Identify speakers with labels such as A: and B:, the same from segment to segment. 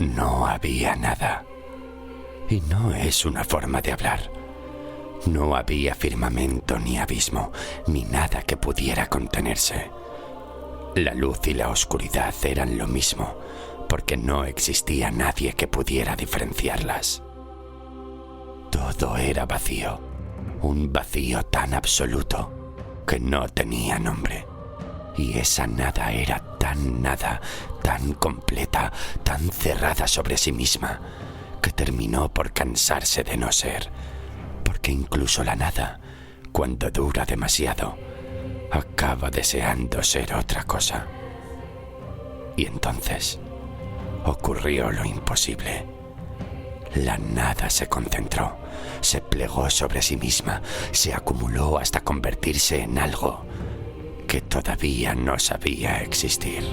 A: No había nada. Y no es una forma de hablar. No había firmamento ni abismo, ni nada que pudiera contenerse. La luz y la oscuridad eran lo mismo, porque no existía nadie que pudiera diferenciarlas. Todo era vacío, un vacío tan absoluto que no tenía nombre. Y esa nada era tan nada, tan completa, tan cerrada sobre sí misma, que terminó por cansarse de no ser, porque incluso la nada, cuando dura demasiado, acaba deseando ser otra cosa. Y entonces ocurrió lo imposible. La nada se concentró, se plegó sobre sí misma, se acumuló hasta convertirse en algo que todavía no sabía existir.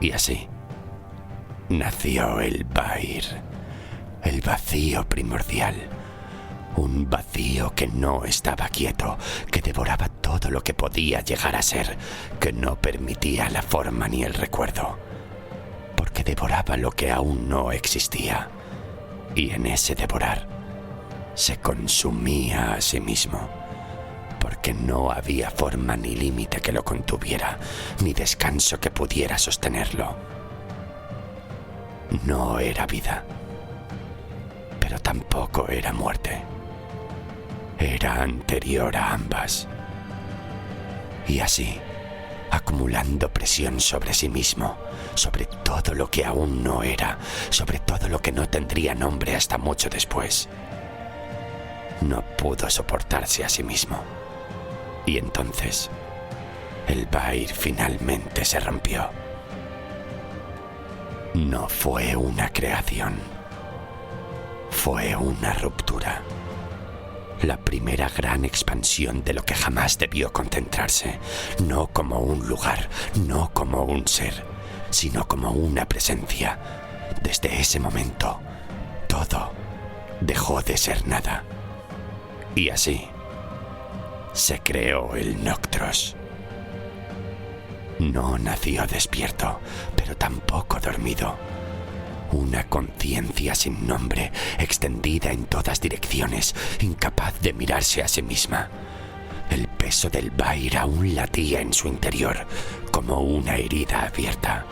A: Y así nació el Bahir, el vacío primordial, un vacío que no estaba quieto, que devoraba todo lo que podía llegar a ser, que no permitía la forma ni el recuerdo, porque devoraba lo que aún no existía, y en ese devorar se consumía a sí mismo, porque no había forma ni límite que lo contuviera, ni descanso que pudiera sostenerlo. No era vida, pero tampoco era muerte. Era anterior a ambas. Y así, acumulando presión sobre sí mismo, sobre todo lo que aún no era, sobre todo lo que no tendría nombre hasta mucho después, no pudo soportarse a sí mismo. Y entonces, el Bahir finalmente se rompió. No fue una creación, fue una ruptura. La primera gran expansión de lo que jamás debió concentrarse, no como un lugar, no como un ser, sino como una presencia. Desde ese momento, todo dejó de ser nada. Y así se creó el Noctros. No nació despierto, pero tampoco dormido. Una conciencia sin nombre, extendida en todas direcciones, incapaz de mirarse a sí misma. El peso del Bahir aún latía en su interior, como una herida abierta.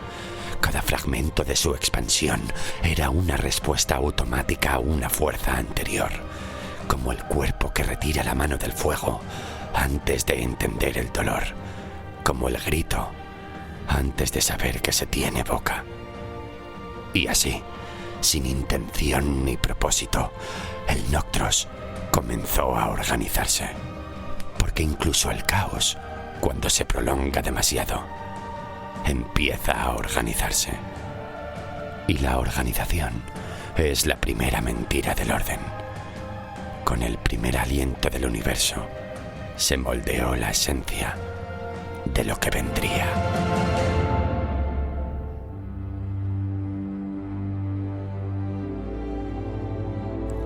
A: Cada fragmento de su expansión era una respuesta automática a una fuerza anterior, como el cuerpo que retira la mano del fuego antes de entender el dolor, como el grito antes de saber que se tiene boca. Y así, sin intención ni propósito, el Noctros comenzó a organizarse, porque incluso el caos, cuando se prolonga demasiado, empieza a organizarse. Y la organización es la primera mentira del orden. Con el primer aliento del universo, se moldeó la esencia de lo que vendría.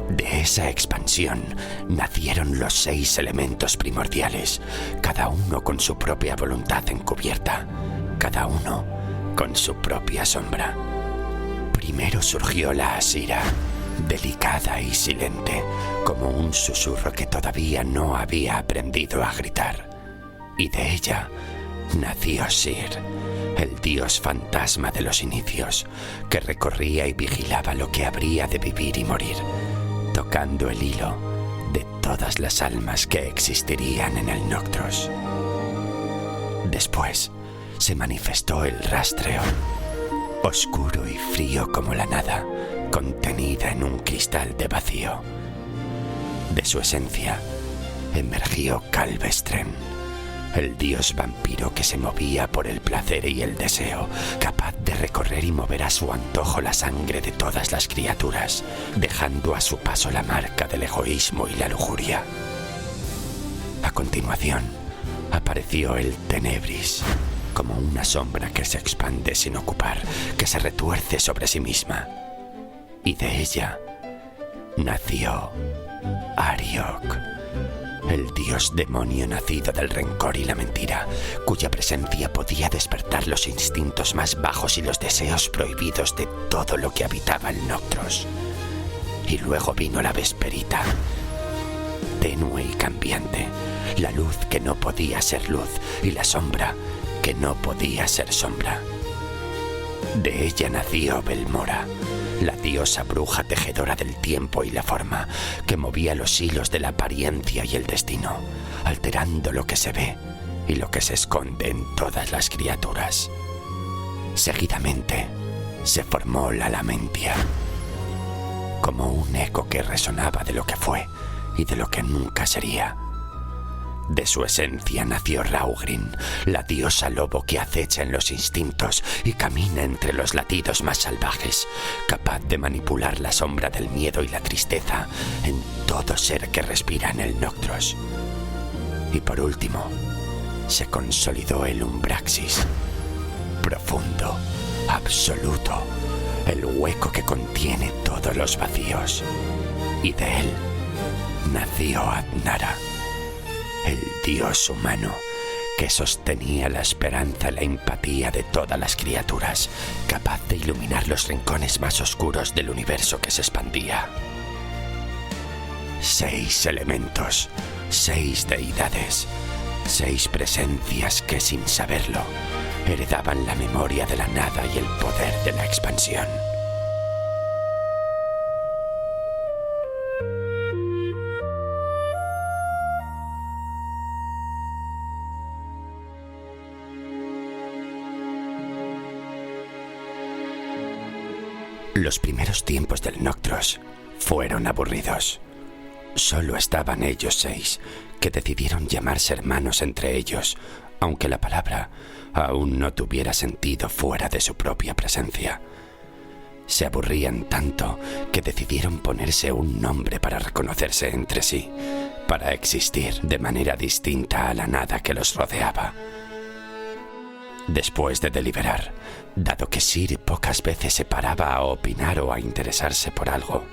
A: De esa expansión nacieron los 6 elementos primordiales, cada uno con su propia voluntad encubierta, cada uno con su propia sombra. Primero surgió la Asira, delicada y silente, como un susurro que todavía no había aprendido a gritar. Y de ella nació Sir, el dios fantasma de los inicios, que recorría y vigilaba lo que habría de vivir y morir, tocando el hilo de todas las almas que existirían en el Noctros. Después se manifestó el Rastreo, oscuro y frío como la nada, contenida en un cristal de vacío. De su esencia emergió Calvestren, el dios vampiro que se movía por el placer y el deseo, capaz de recorrer y mover a su antojo la sangre de todas las criaturas, dejando a su paso la marca del egoísmo y la lujuria. A continuación, apareció el Tenebris, como una sombra que se expande sin ocupar, que se retuerce sobre sí misma. Y de ella nació Ariok, El dios demonio nacido del rencor y la mentira, cuya presencia podía despertar los instintos más bajos y los deseos prohibidos de todo lo que habitaba el Noctros. Y luego vino la Vesperita, tenue y cambiante, la luz que no podía ser luz y la sombra que no podía ser sombra. De ella nació Belmora, la diosa bruja tejedora del tiempo y la forma, que movía los hilos de la apariencia y el destino, alterando lo que se ve y lo que se esconde en todas las criaturas. Seguidamente se formó la Lamentia, como un eco que resonaba de lo que fue y de lo que nunca sería. De su esencia nació Raugrin, la diosa lobo que acecha en los instintos y camina entre los latidos más salvajes, capaz de manipular la sombra del miedo y la tristeza en todo ser que respira en el Noctros. Y por último, se consolidó el Umbraxis, profundo, absoluto, el hueco que contiene todos los vacíos. Y de él nació Adnara, el dios humano que sostenía la esperanza y la empatía de todas las criaturas, capaz de iluminar los rincones más oscuros del universo que se expandía. 6 elementos, 6 deidades, 6 presencias que sin saberlo heredaban la memoria de la nada y el poder de la expansión. Los primeros tiempos del Noctros fueron aburridos. Solo estaban ellos 6, que decidieron llamarse hermanos entre ellos, aunque la palabra aún no tuviera sentido fuera de su propia presencia. Se aburrían tanto que decidieron ponerse un nombre para reconocerse entre sí, para existir de manera distinta a la nada que los rodeaba. Después de deliberar, dado que Sir pocas veces se paraba a opinar o a interesarse por algo,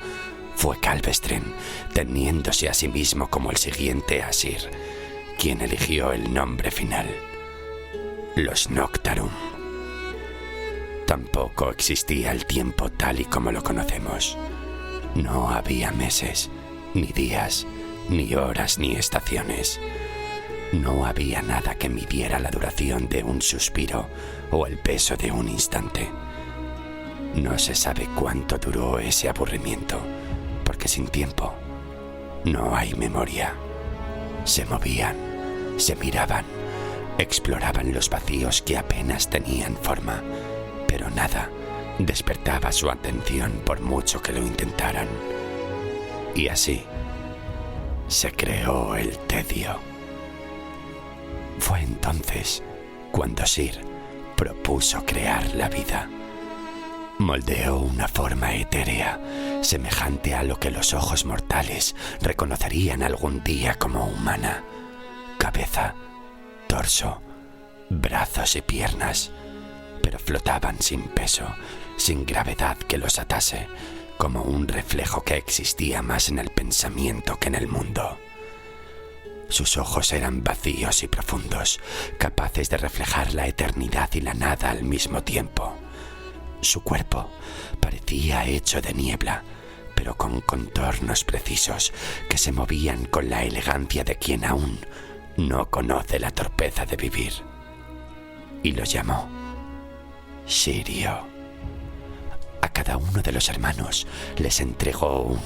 A: fue Calvestren, teniéndose a sí mismo como el siguiente Asir, quien eligió el nombre final: los Noctarum. Tampoco existía el tiempo tal y como lo conocemos. No había meses, ni días, ni horas, ni estaciones. No había nada que midiera la duración de un suspiro o el peso de un instante. No se sabe cuánto duró ese aburrimiento, porque sin tiempo no hay memoria. Se movían, se miraban, exploraban los vacíos que apenas tenían forma, pero nada despertaba su atención por mucho que lo intentaran. Y así se creó el tedio. Fue entonces cuando Sir propuso crear la vida. Moldeó una forma etérea, semejante a lo que los ojos mortales reconocerían algún día como humana. Cabeza, torso, brazos y piernas, pero flotaban sin peso, sin gravedad que los atase, como un reflejo que existía más en el pensamiento que en el mundo. Sus ojos eran vacíos y profundos, capaces de reflejar la eternidad y la nada al mismo tiempo. Su cuerpo parecía hecho de niebla, pero con contornos precisos que se movían con la elegancia de quien aún no conoce la torpeza de vivir. Y lo llamó Sirio. A cada uno de los hermanos les entregó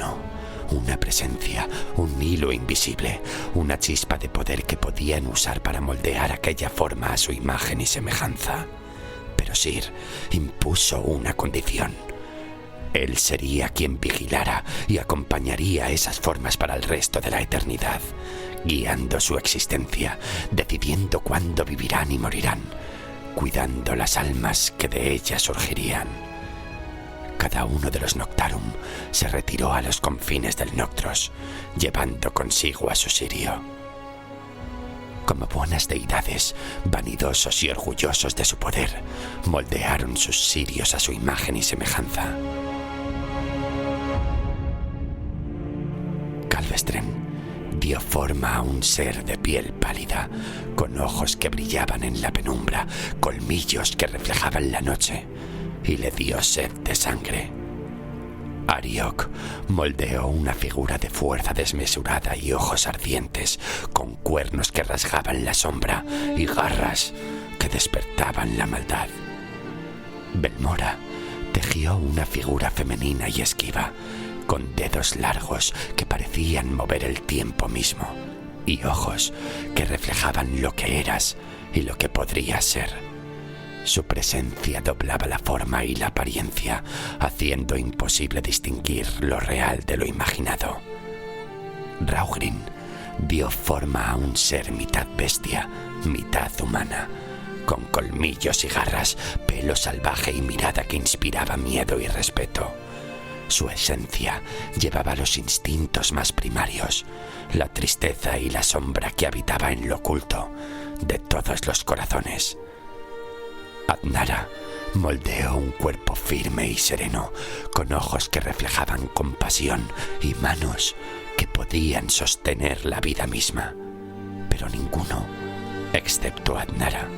A: una presencia, un hilo invisible, una chispa de poder que podían usar para moldear aquella forma a su imagen y semejanza. Pero Sir impuso una condición. Él sería quien vigilara y acompañaría esas formas para el resto de la eternidad, guiando su existencia, decidiendo cuándo vivirán y morirán, cuidando las almas que de ellas surgirían. Cada uno de los Noctarum se retiró a los confines del Noctros, llevando consigo a su Sirio. Como buenas deidades, vanidosos y orgullosos de su poder, moldearon sus Sirios a su imagen y semejanza. Calvestren dio forma a un ser de piel pálida, con ojos que brillaban en la penumbra, colmillos que reflejaban la noche, y le dio sed de sangre. Ariok moldeó una figura de fuerza desmesurada y ojos ardientes, con cuernos que rasgaban la sombra y garras que despertaban la maldad. Belmora tejió una figura femenina y esquiva, con dedos largos que parecían mover el tiempo mismo, y ojos que reflejaban lo que eras y lo que podrías ser. Su presencia doblaba la forma y la apariencia, haciendo imposible distinguir lo real de lo imaginado. Raugrin dio forma a un ser mitad bestia, mitad humana, con colmillos y garras, pelo salvaje y mirada que inspiraba miedo y respeto. Su esencia llevaba los instintos más primarios, la tristeza y la sombra que habitaba en lo oculto de todos los corazones. Adnara moldeó un cuerpo firme y sereno, con ojos que reflejaban compasión y manos que podían sostener la vida misma. Pero ninguno, excepto Adnara,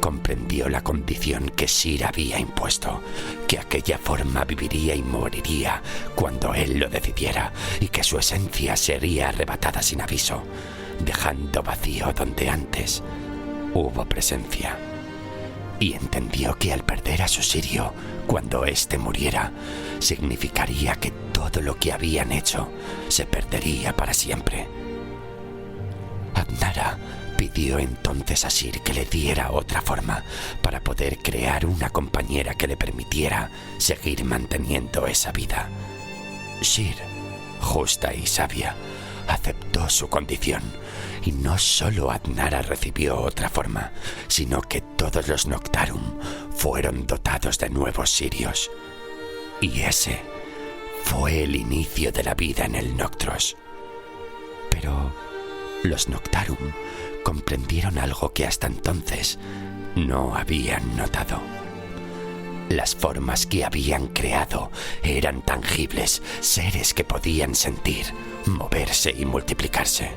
A: comprendió la condición que Sir había impuesto, que aquella forma viviría y moriría cuando él lo decidiera, y que su esencia sería arrebatada sin aviso, dejando vacío donde antes hubo presencia. Y entendió que al perder a su Sirio, cuando éste muriera, significaría que todo lo que habían hecho se perdería para siempre. Adnara pidió entonces a Sir que le diera otra forma para poder crear una compañera que le permitiera seguir manteniendo esa vida. Sir, justa y sabia, aceptó su condición, y no solo Adnara recibió otra forma, sino que todos los Noctarum fueron dotados de nuevos Sirios. Y ese fue el inicio de la vida en el Noctros. Pero los Noctarum comprendieron algo que hasta entonces no habían notado. Las formas que habían creado eran tangibles, seres que podían sentir, moverse y multiplicarse.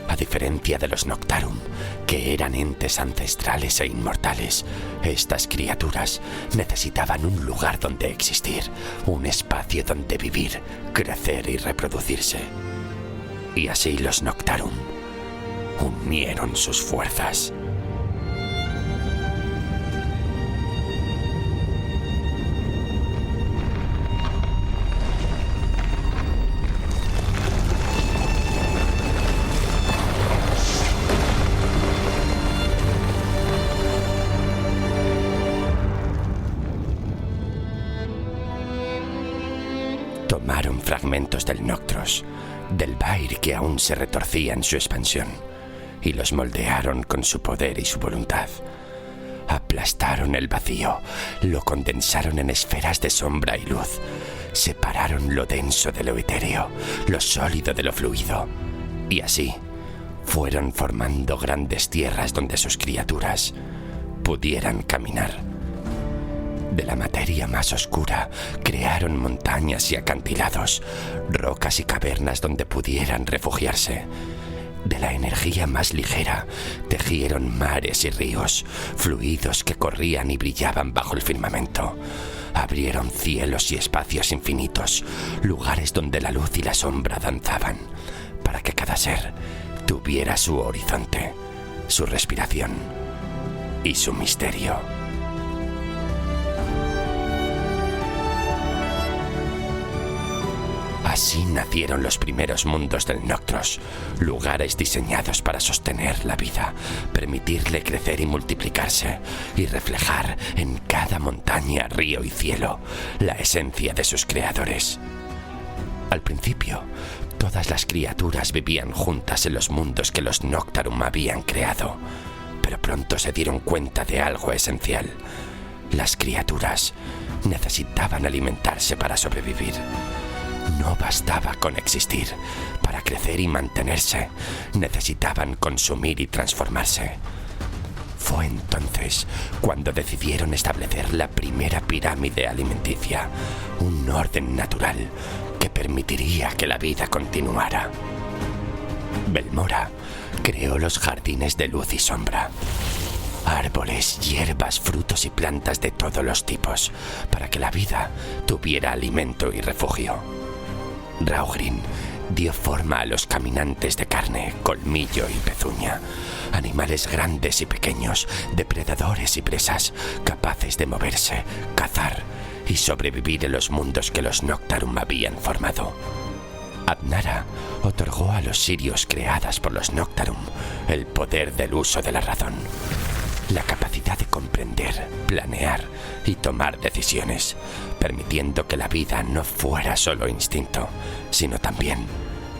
A: A diferencia de los Noctarum, que eran entes ancestrales e inmortales, estas criaturas necesitaban un lugar donde existir, un espacio donde vivir, crecer y reproducirse. Y así los Noctarum unieron sus fuerzas. Tomaron fragmentos del Noctros, del Vair que aún se retorcía en su expansión, y los moldearon con su poder y su voluntad. Aplastaron el vacío, lo condensaron en esferas de sombra y luz, separaron lo denso de lo etéreo, lo sólido de lo fluido, y así fueron formando grandes tierras donde sus criaturas pudieran caminar. De la materia más oscura crearon montañas y acantilados, rocas y cavernas donde pudieran refugiarse. De la energía más ligera tejieron mares y ríos, fluidos que corrían y brillaban bajo el firmamento. Abrieron cielos y espacios infinitos, lugares donde la luz y la sombra danzaban, para que cada ser tuviera su horizonte, su respiración y su misterio. Así nacieron los primeros mundos del Noctros, lugares diseñados para sostener la vida, permitirle crecer y multiplicarse, y reflejar en cada montaña, río y cielo la esencia de sus creadores. Al principio, todas las criaturas vivían juntas en los mundos que los Noctarum habían creado, pero pronto se dieron cuenta de algo esencial. Las criaturas necesitaban alimentarse para sobrevivir. No bastaba con existir. Para crecer y mantenerse, necesitaban consumir y transformarse. Fue entonces cuando decidieron establecer la primera pirámide alimenticia, un orden natural que permitiría que la vida continuara. Belmora creó los jardines de luz y sombra. Árboles, hierbas, frutos y plantas de todos los tipos, para que la vida tuviera alimento y refugio. Raugrin dio forma a los caminantes de carne, colmillo y pezuña, animales grandes y pequeños, depredadores y presas, capaces de moverse, cazar y sobrevivir en los mundos que los Noctarum habían formado. Adnara otorgó a los sirios creadas por los Noctarum el poder del uso de la razón, la capacidad de comprender, planear y tomar decisiones, permitiendo que la vida no fuera solo instinto, sino también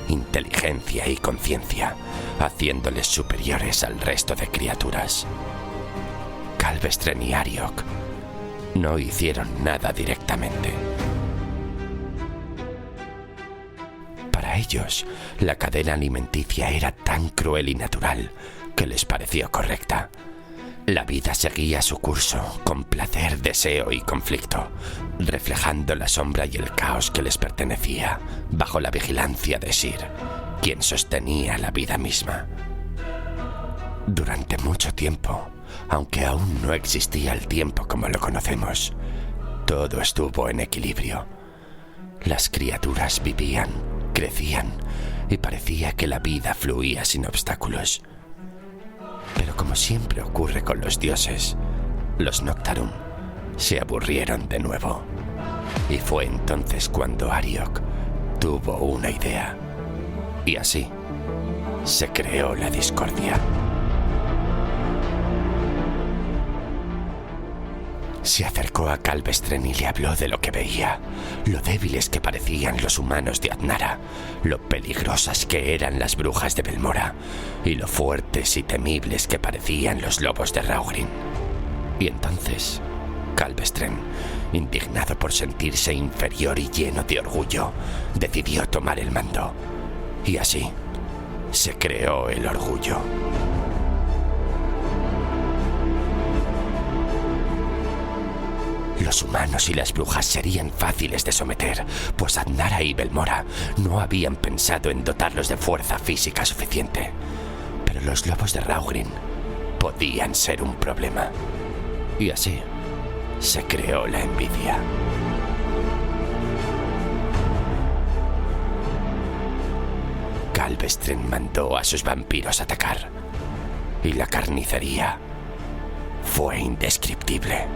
A: inteligencia y conciencia, haciéndoles superiores al resto de criaturas. Calvestren y Ariok no hicieron nada directamente. Para ellos, la cadena alimenticia era tan cruel y natural que les pareció correcta. La vida seguía su curso, con placer, deseo y conflicto, reflejando la sombra y el caos que les pertenecía, bajo la vigilancia de Sir, quien sostenía la vida misma. Durante mucho tiempo, aunque aún no existía el tiempo como lo conocemos, todo estuvo en equilibrio. Las criaturas vivían, crecían, y parecía que la vida fluía sin obstáculos. Pero como siempre ocurre con los dioses, los Noctarum se aburrieron de nuevo. Y fue entonces cuando Ariok tuvo una idea. Y así se creó la discordia. Se acercó a Calvestren y le habló de lo que veía, lo débiles que parecían los humanos de Adnara, lo peligrosas que eran las brujas de Belmora y lo fuertes y temibles que parecían los lobos de Raugrin. Y entonces, Calvestren, indignado por sentirse inferior y lleno de orgullo, decidió tomar el mando. Y así se creó el orgullo. Los humanos y las brujas serían fáciles de someter, pues Adnara y Belmora no habían pensado en dotarlos de fuerza física suficiente. Pero los lobos de Raugrin podían ser un problema. Y así se creó la envidia. Calvestren mandó a sus vampiros atacar, y la carnicería fue indescriptible.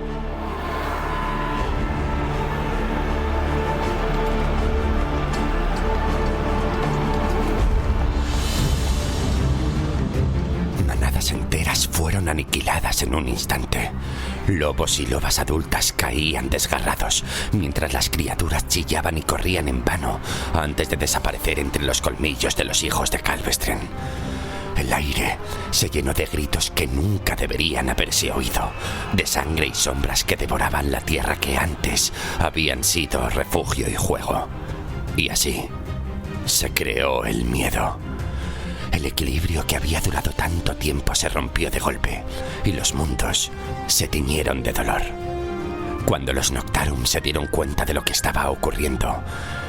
A: Enteras fueron aniquiladas en un instante. Lobos y lobas adultas caían desgarrados, mientras las criaturas chillaban y corrían en vano antes de desaparecer entre los colmillos de los hijos de Calvestren. El aire se llenó de gritos que nunca deberían haberse oído, de sangre y sombras que devoraban la tierra que antes habían sido refugio y juego. Y así se creó el miedo. El equilibrio que había durado tanto tiempo se rompió de golpe, y los mundos se tiñeron de dolor. Cuando los Noctarum se dieron cuenta de lo que estaba ocurriendo,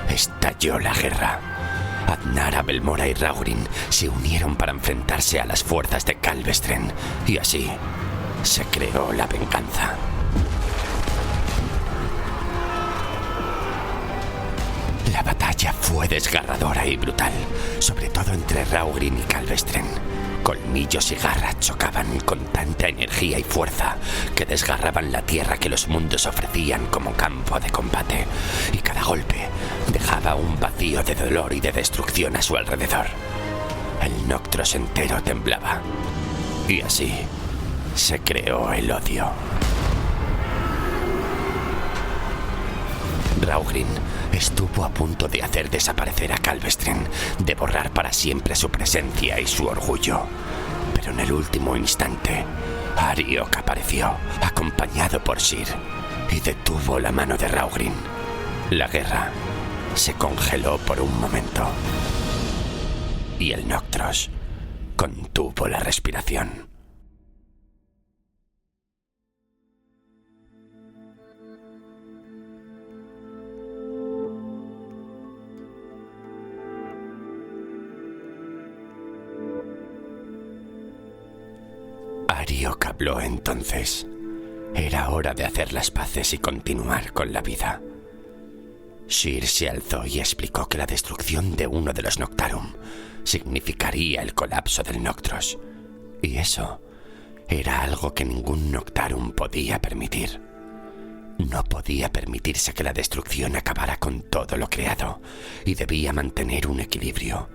A: estalló la guerra. Adnara, Belmora y Raugrin se unieron para enfrentarse a las fuerzas de Calvestren, y así se creó la venganza. La batalla fue desgarradora y brutal, sobre todo entre Raugrin y Calvestren. Colmillos y garras chocaban con tanta energía y fuerza que desgarraban la tierra que los mundos ofrecían como campo de combate, y cada golpe dejaba un vacío de dolor y de destrucción a su alrededor. El Noctros entero temblaba, y así se creó el odio. Raugrin estuvo a punto de hacer desaparecer a Calvestren, de borrar para siempre su presencia y su orgullo. Pero en el último instante, Ariok apareció, acompañado por Sir, y detuvo la mano de Raugrin. La guerra se congeló por un momento, y el Noctros contuvo la respiración. Ariok habló entonces. Era hora de hacer las paces y continuar con la vida. Sheer se alzó y explicó que la destrucción de uno de los Noctarum significaría el colapso del Noctros. Y eso era algo que ningún Noctarum podía permitir. No podía permitirse que la destrucción acabara con todo lo creado y debía mantener un equilibrio,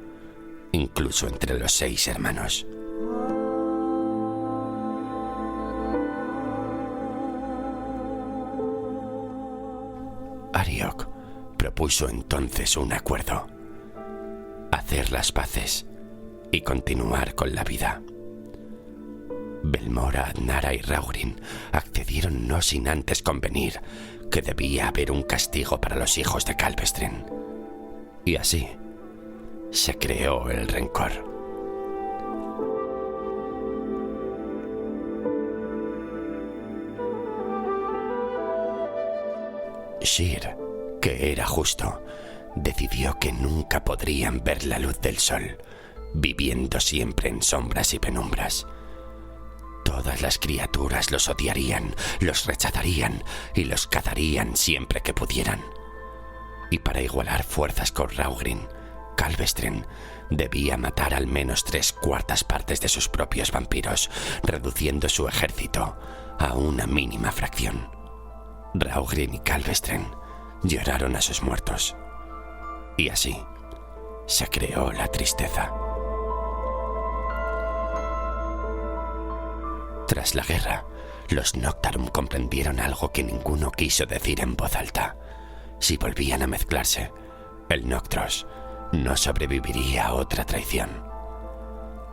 A: incluso entre los 6 hermanos. Ariok propuso entonces un acuerdo: hacer las paces y continuar con la vida. Belmora, Adnara y Raugrin accedieron no sin antes convenir que debía haber un castigo para los hijos de Calvestren. Y así se creó el rencor. Sheer, que era justo, decidió que nunca podrían ver la luz del sol, viviendo siempre en sombras y penumbras. Todas las criaturas los odiarían, los rechazarían y los cazarían siempre que pudieran. Y para igualar fuerzas con Raugrin, Calvestren debía matar al menos 3/4 partes de sus propios vampiros, reduciendo su ejército a una mínima fracción. Raugrin y Calvestren lloraron a sus muertos. Y así se creó la tristeza. Tras la guerra, los Noctarum comprendieron algo que ninguno quiso decir en voz alta. Si volvían a mezclarse, el Noctros no sobreviviría a otra traición.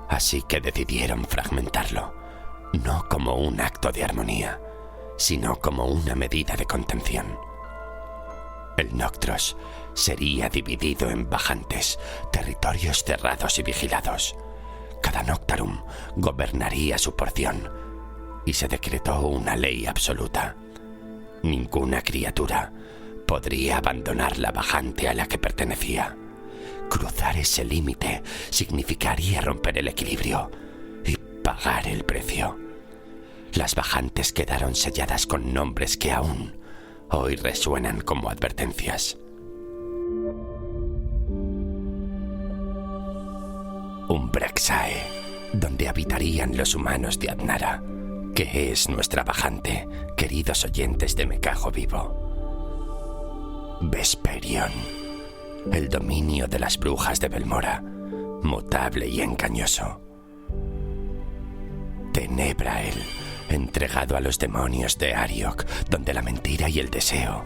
A: Así que decidieron fragmentarlo, no como un acto de armonía, sino como una medida de contención. El Noctros sería dividido en bajantes, territorios cerrados y vigilados. Cada Noctarum gobernaría su porción y se decretó una ley absoluta. Ninguna criatura podría abandonar la bajante a la que pertenecía. Cruzar ese límite significaría romper el equilibrio y pagar el precio. Las bajantes quedaron selladas con nombres que aún hoy resuenan como advertencias. Umbraxae, donde habitarían los humanos de Adnara, que es nuestra bajante, queridos oyentes de Me Cago Vivo. Vesperion, el dominio de las brujas de Belmora, mutable y engañoso. Tenebrael, entregado a los demonios de Ariok, donde la mentira y el deseo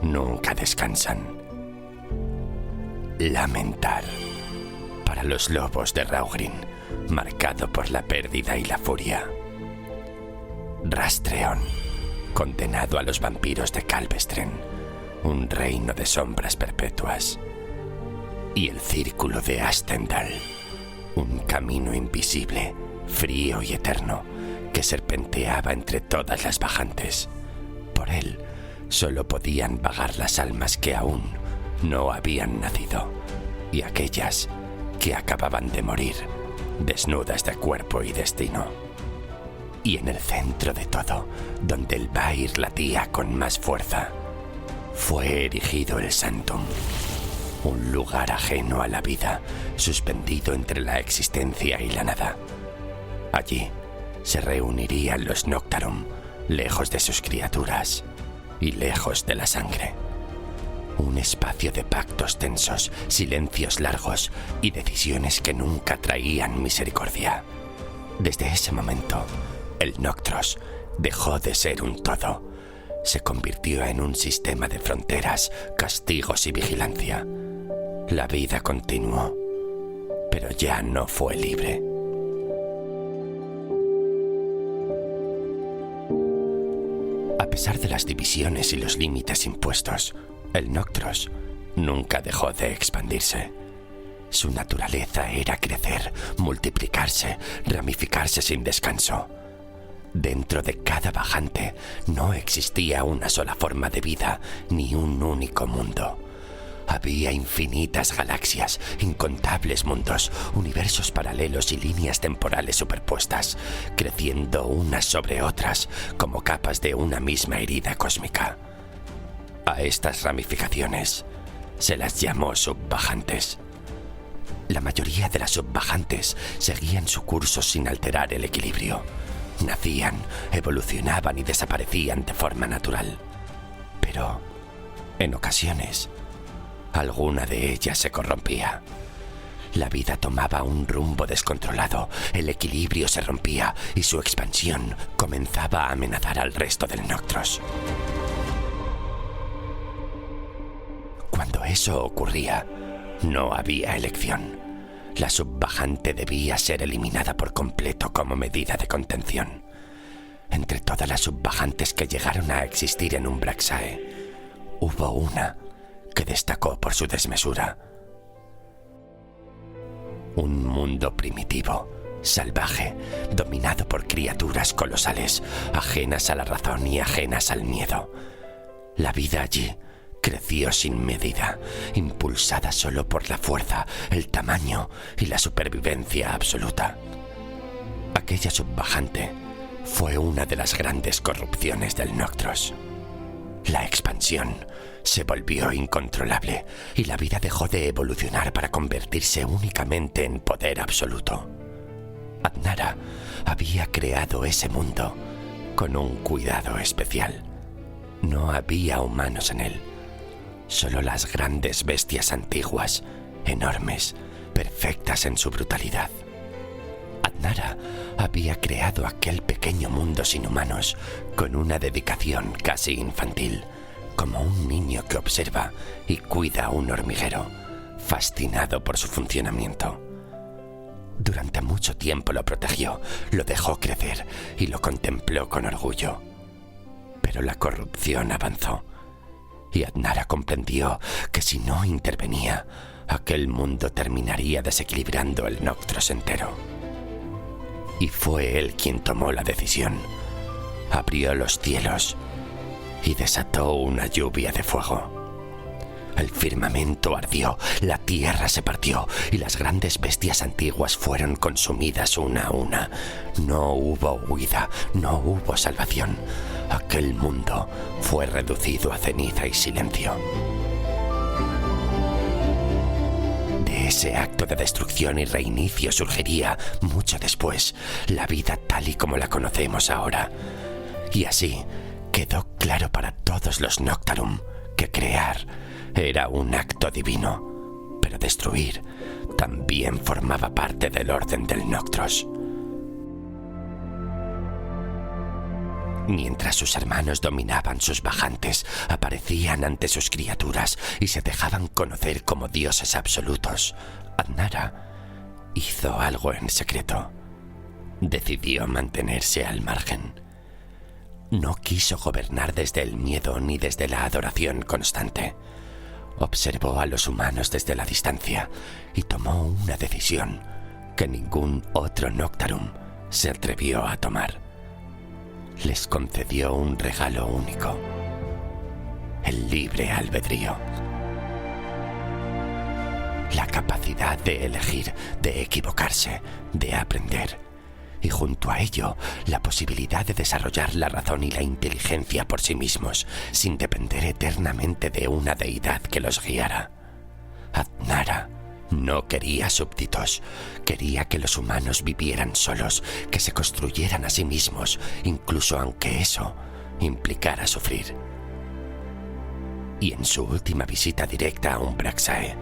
A: nunca descansan. Lamentar, para los lobos de Raugrin, marcado por la pérdida y la furia. Rastreon, condenado a los vampiros de Calvestren, un reino de sombras perpetuas. Y el círculo de Astendal, un camino invisible, frío y eterno, que serpenteaba entre todas las bajantes. Por él solo podían vagar las almas que aún no habían nacido, y aquellas que acababan de morir, desnudas de cuerpo y destino. Y en el centro de todo, donde el Vair latía con más fuerza, fue erigido el Sanctum, un lugar ajeno a la vida, suspendido entre la existencia y la nada. Allí se reunirían los Noctarum, lejos de sus criaturas y lejos de la sangre. Un espacio de pactos tensos, silencios largos y decisiones que nunca traían misericordia. Desde ese momento, el Noctros dejó de ser un todo. Se convirtió en un sistema de fronteras, castigos y vigilancia. La vida continuó, pero ya no fue libre. A pesar de las divisiones y los límites impuestos, el Noctros nunca dejó de expandirse. Su naturaleza era crecer, multiplicarse, ramificarse sin descanso. Dentro de cada bajante no existía una sola forma de vida ni un único mundo. Había infinitas galaxias, incontables mundos, universos paralelos y líneas temporales superpuestas, creciendo unas sobre otras como capas de una misma herida cósmica. A estas ramificaciones se las llamó subbajantes. La mayoría de las subbajantes seguían su curso sin alterar el equilibrio. Nacían, evolucionaban y desaparecían de forma natural. Pero, en ocasiones, alguna de ellas se corrompía. La vida tomaba un rumbo descontrolado, el equilibrio se rompía y su expansión comenzaba a amenazar al resto del Noctros. Cuando eso ocurría, no había elección. La subbajante debía ser eliminada por completo como medida de contención. Entre todas las subbajantes que llegaron a existir en Umbraxae, hubo una que destacó por su desmesura. Un mundo primitivo, salvaje, dominado por criaturas colosales, ajenas a la razón y ajenas al miedo. La vida allí creció sin medida, impulsada solo por la fuerza, el tamaño y la supervivencia absoluta. Aquella subbajante fue una de las grandes corrupciones del Noctros. La expansión se volvió incontrolable y la vida dejó de evolucionar para convertirse únicamente en poder absoluto. Adnara había creado ese mundo con un cuidado especial. No había humanos en él. Solo las grandes bestias antiguas, enormes, perfectas en su brutalidad. Adnara había creado aquel pequeño mundo sin humanos con una dedicación casi infantil, como un niño que observa y cuida un hormiguero, fascinado por su funcionamiento. Durante mucho tiempo lo protegió, lo dejó crecer y lo contempló con orgullo. Pero la corrupción avanzó. Y Adnara comprendió que si no intervenía, aquel mundo terminaría desequilibrando el Noctros entero. Y fue él quien tomó la decisión. Abrió los cielos y desató una lluvia de fuego. El firmamento ardió, la tierra se partió y las grandes bestias antiguas fueron consumidas una a una. No hubo huida, no hubo salvación. Aquel mundo fue reducido a ceniza y silencio. De ese acto de destrucción y reinicio surgiría, mucho después, la vida tal y como la conocemos ahora. Y así quedó claro para todos los Noctarum que crear era un acto divino, pero destruir también formaba parte del orden del Noctros. Mientras sus hermanos dominaban sus bajantes, aparecían ante sus criaturas y se dejaban conocer como dioses absolutos, Adnara hizo algo en secreto. Decidió mantenerse al margen. No quiso gobernar desde el miedo ni desde la adoración constante. Observó a los humanos desde la distancia y tomó una decisión que ningún otro Noctarum se atrevió a tomar. Les concedió un regalo único: el libre albedrío. La capacidad de elegir, de equivocarse, de aprender. Y junto a ello, la posibilidad de desarrollar la razón y la inteligencia por sí mismos, sin depender eternamente de una deidad que los guiara. Adnara no quería súbditos, quería que los humanos vivieran solos, que se construyeran a sí mismos, incluso aunque eso implicara sufrir. Y en su última visita directa a Umbraxae,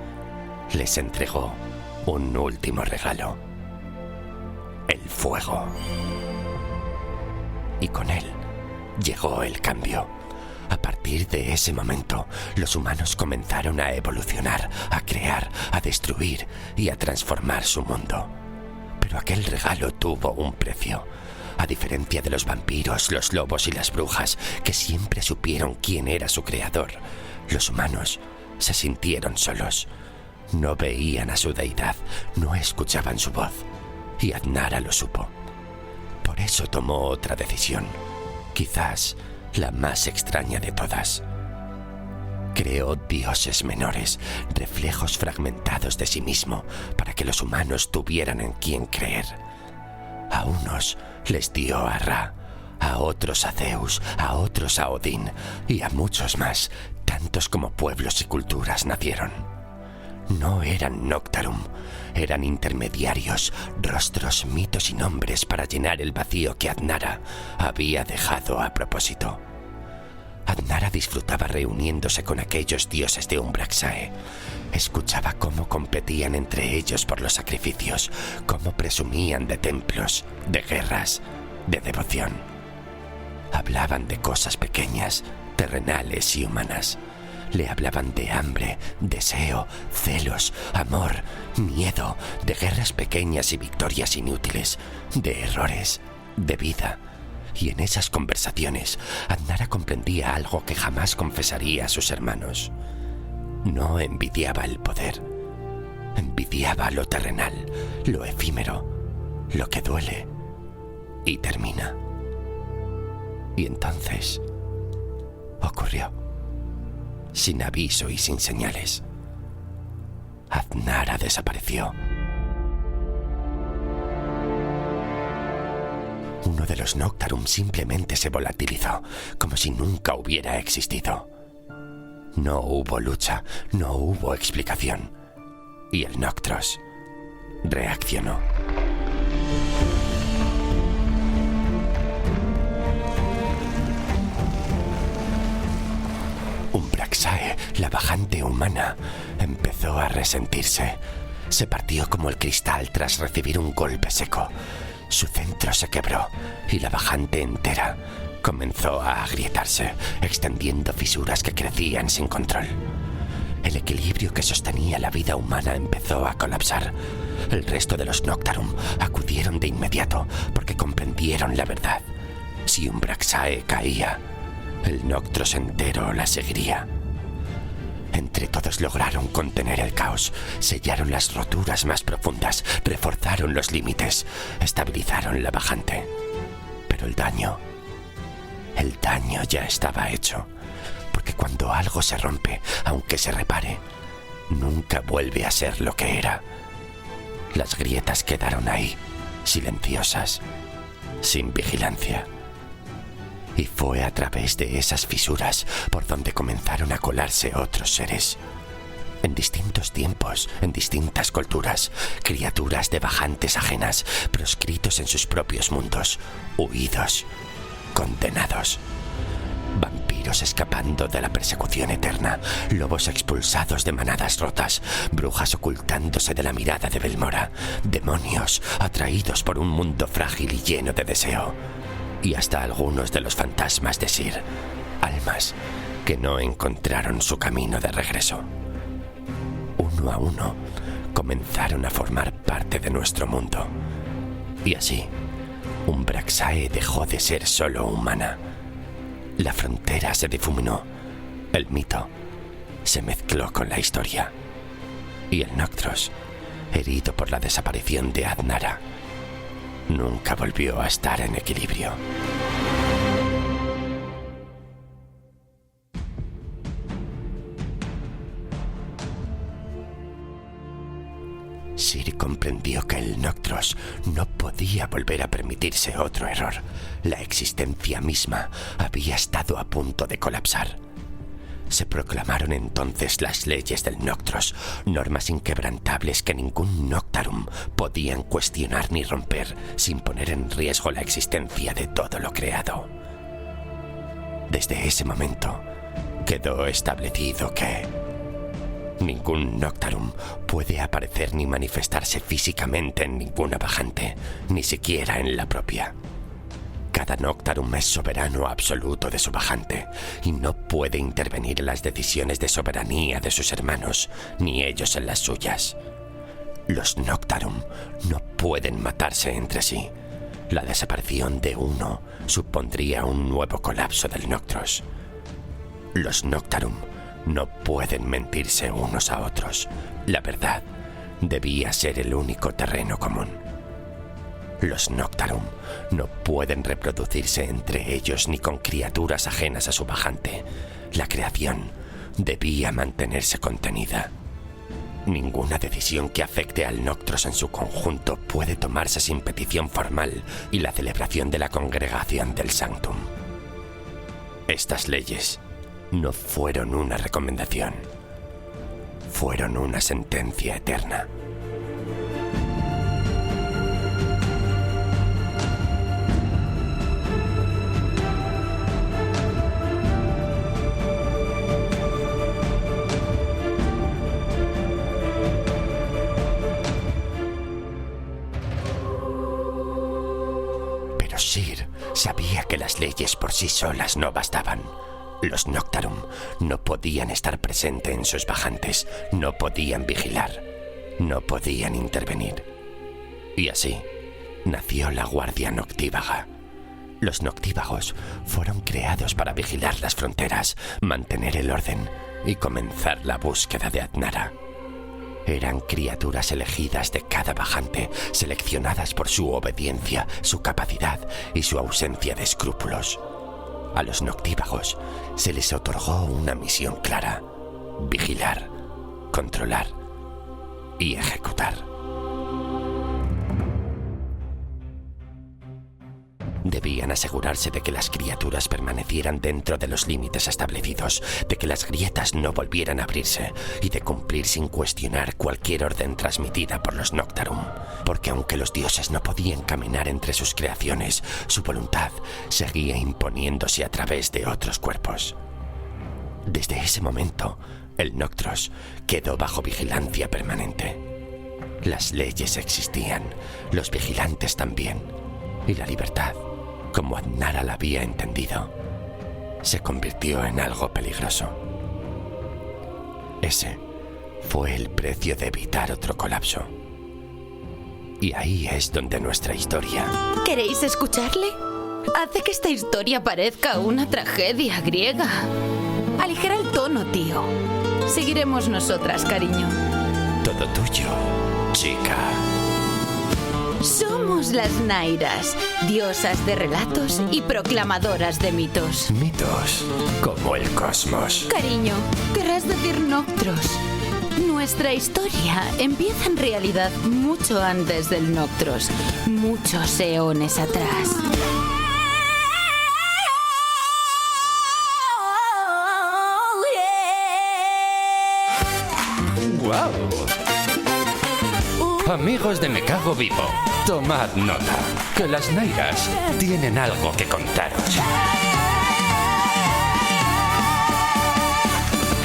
A: les entregó un último regalo: el fuego. Y con él llegó el cambio. A partir de ese momento, los humanos comenzaron a evolucionar, a crear, a destruir y a transformar su mundo. Pero aquel regalo tuvo un precio. A diferencia de los vampiros, los lobos y las brujas, que siempre supieron quién era su creador, los humanos se sintieron solos. No veían a su deidad, no escuchaban su voz. Y Adnara lo supo. Por eso tomó otra decisión, quizás la más extraña de todas. Creó dioses menores, reflejos fragmentados de sí mismo, para que los humanos tuvieran en quién creer. A unos les dio a Ra, a otros a Zeus, a otros a Odín y a muchos más, tantos como pueblos y culturas nacieron. No eran Noctarum, eran intermediarios, rostros, mitos y nombres para llenar el vacío que Adnara había dejado a propósito. Adnara disfrutaba reuniéndose con aquellos dioses de Umbraxae. Escuchaba cómo competían entre ellos por los sacrificios, cómo presumían de templos, de guerras, de devoción. Hablaban de cosas pequeñas, terrenales y humanas. Le hablaban de hambre, deseo, celos, amor, miedo, de guerras pequeñas y victorias inútiles, de errores, de vida. Y en esas conversaciones, Adnara comprendía algo que jamás confesaría a sus hermanos. No envidiaba el poder. Envidiaba lo terrenal, lo efímero, lo que duele y termina. Y entonces ocurrió, sin aviso y sin señales. Adnara desapareció. Uno de los Noctarum simplemente se volatilizó, como si nunca hubiera existido. No hubo lucha, no hubo explicación. Y el Noctros reaccionó. Umbraxae, la bajante humana, empezó a resentirse. Se partió como el cristal tras recibir un golpe seco. Su centro se quebró y la bajante entera comenzó a agrietarse, extendiendo fisuras que crecían sin control. El equilibrio que sostenía la vida humana empezó a colapsar. El resto de los Noctarum acudieron de inmediato porque comprendieron la verdad. Si Umbraxae caía, el Noctros entero la seguiría. Entre todos lograron contener el caos, sellaron las roturas más profundas, reforzaron los límites, estabilizaron la bajante. Pero el daño ya estaba hecho, porque cuando algo se rompe, aunque se repare, nunca vuelve a ser lo que era. Las grietas quedaron ahí, silenciosas, sin vigilancia. Y fue a través de esas fisuras por donde comenzaron a colarse otros seres. En distintos tiempos, en distintas culturas, criaturas de bajantes ajenas, proscritos en sus propios mundos, huidos, condenados. Vampiros escapando de la persecución eterna, lobos expulsados de manadas rotas, brujas ocultándose de la mirada de Belmora, demonios atraídos por un mundo frágil y lleno de deseo. Y hasta algunos de los fantasmas de Sir, almas que no encontraron su camino de regreso. Uno a uno comenzaron a formar parte de nuestro mundo. Y así, Umbraxae dejó de ser solo humana. La frontera se difuminó, el mito se mezcló con la historia. Y el Noctros, herido por la desaparición de Adnara, nunca volvió a estar en equilibrio. Sir comprendió que el Noctros no podía volver a permitirse otro error. La existencia misma había estado a punto de colapsar. Se proclamaron entonces las leyes del Noctros, normas inquebrantables que ningún Noctarum podían cuestionar ni romper sin poner en riesgo la existencia de todo lo creado. Desde ese momento quedó establecido que ningún Noctarum puede aparecer ni manifestarse físicamente en ninguna bajante, ni siquiera en la propia. Cada Noctarum es soberano absoluto de su bajante y no puede intervenir en las decisiones de soberanía de sus hermanos, ni ellos en las suyas. Los Noctarum no pueden matarse entre sí. La desaparición de uno supondría un nuevo colapso del Noctros. Los Noctarum no pueden mentirse unos a otros. La verdad debía ser el único terreno común. Los Noctarum no pueden reproducirse entre ellos ni con criaturas ajenas a su bajante. La creación debía mantenerse contenida. Ninguna decisión que afecte al Noctros en su conjunto puede tomarse sin petición formal y la celebración de la congregación del Sanctum. Estas leyes no fueron una recomendación, fueron una sentencia eterna. Pero Sheer sabía que las leyes por sí solas no bastaban. Los Noctarum no podían estar presentes en sus bajantes, no podían vigilar, no podían intervenir. Y así nació la Guardia Noctívaga. Los Noctívagos fueron creados para vigilar las fronteras, mantener el orden y comenzar la búsqueda de Adnara. Eran criaturas elegidas de cada bajante, seleccionadas por su obediencia, su capacidad y su ausencia de escrúpulos. A los Noctívagos se les otorgó una misión clara: vigilar, controlar y ejecutar. Debían asegurarse de que las criaturas permanecieran dentro de los límites establecidos, de que las grietas no volvieran a abrirse y de cumplir sin cuestionar cualquier orden transmitida por los Noctarum. Porque aunque los dioses no podían caminar entre sus creaciones, su voluntad seguía imponiéndose a través de otros cuerpos. Desde ese momento, el Noctros quedó bajo vigilancia permanente. Las leyes existían, los vigilantes también, y la libertad, como Adnara la había entendido, se convirtió en algo peligroso. Ese fue el precio de evitar otro colapso. Y ahí es donde nuestra historia...
B: ¿Queréis escucharle? Hace que esta historia parezca una tragedia griega. Aligera el tono, tío. Seguiremos nosotras, cariño.
A: Todo tuyo, chica.
B: Somos las Nairas, diosas de relatos y proclamadoras de mitos.
A: Mitos como el cosmos.
B: Cariño, querrás decir Noctros. Nuestra historia empieza en realidad mucho antes del Noctros, muchos eones atrás.
A: ¡Guau! Amigos de Me Cago Vivo, tomad nota, que las Nairas tienen algo que contaros.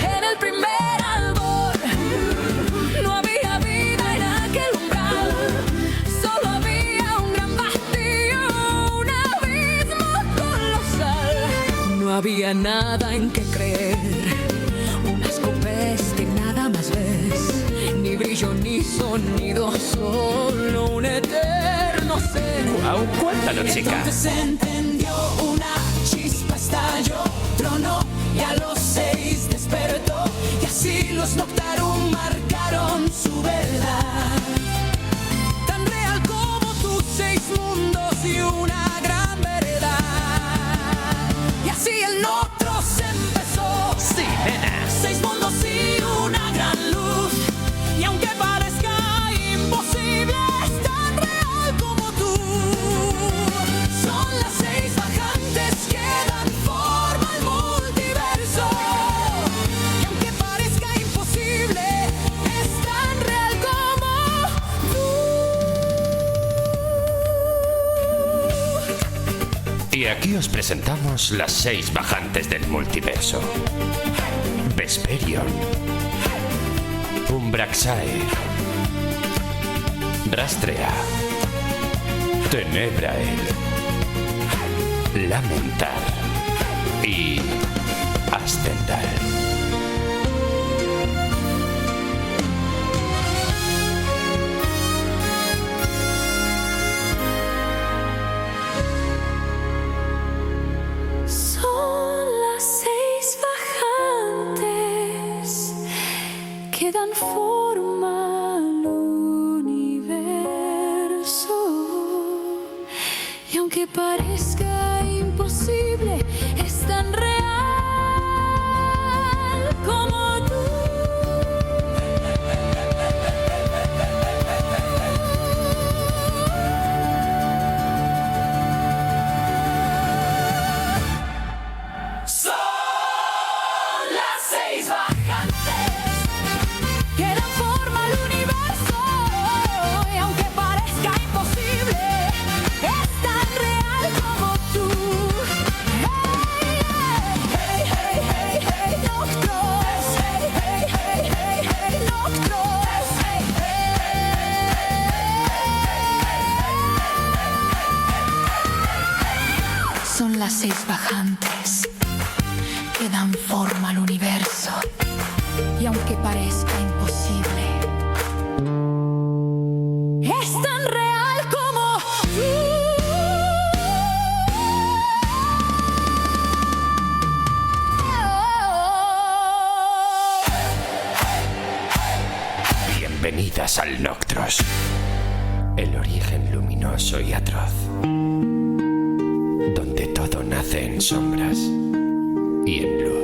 C: En el primer albor no había vida en aquel umbral, solo había un gran vacío, un abismo colosal. No había nada en que creer, unas copas que nada más ves, ni brillo ni sonido, solo un eterno ser.
A: ¡Guau! Cuéntalo, chica.
C: Entonces se entendió, una chispa estalló, tronó y a los 6 despertó, y así los Noctarum marcaron su verdad. Tan real como tus 6 mundos y una gran verdad. Y así el Noctros empezó.
A: Sí, nena.
C: 6 mundos y una gran luz. Y aunque parezca imposible, es tan real como tú. Son las 6 bajantes que dan forma al multiverso. Y aunque parezca imposible, es tan real como tú.
A: Y aquí os presentamos las 6 bajantes del multiverso. Vesperion, Umbraxae, Rastrea, Tenebrae, Lamentar y Ascendar.
C: Son las 6 bajantes que dan forma al universo. Y aunque parezca imposible, es tan real como semejantes que dan forma al universo. Y aunque parezca imposible, es tan real como
A: Bienvenidas al Noctros, el origen luminoso y atroz, donde todo nace en sombras y en luz.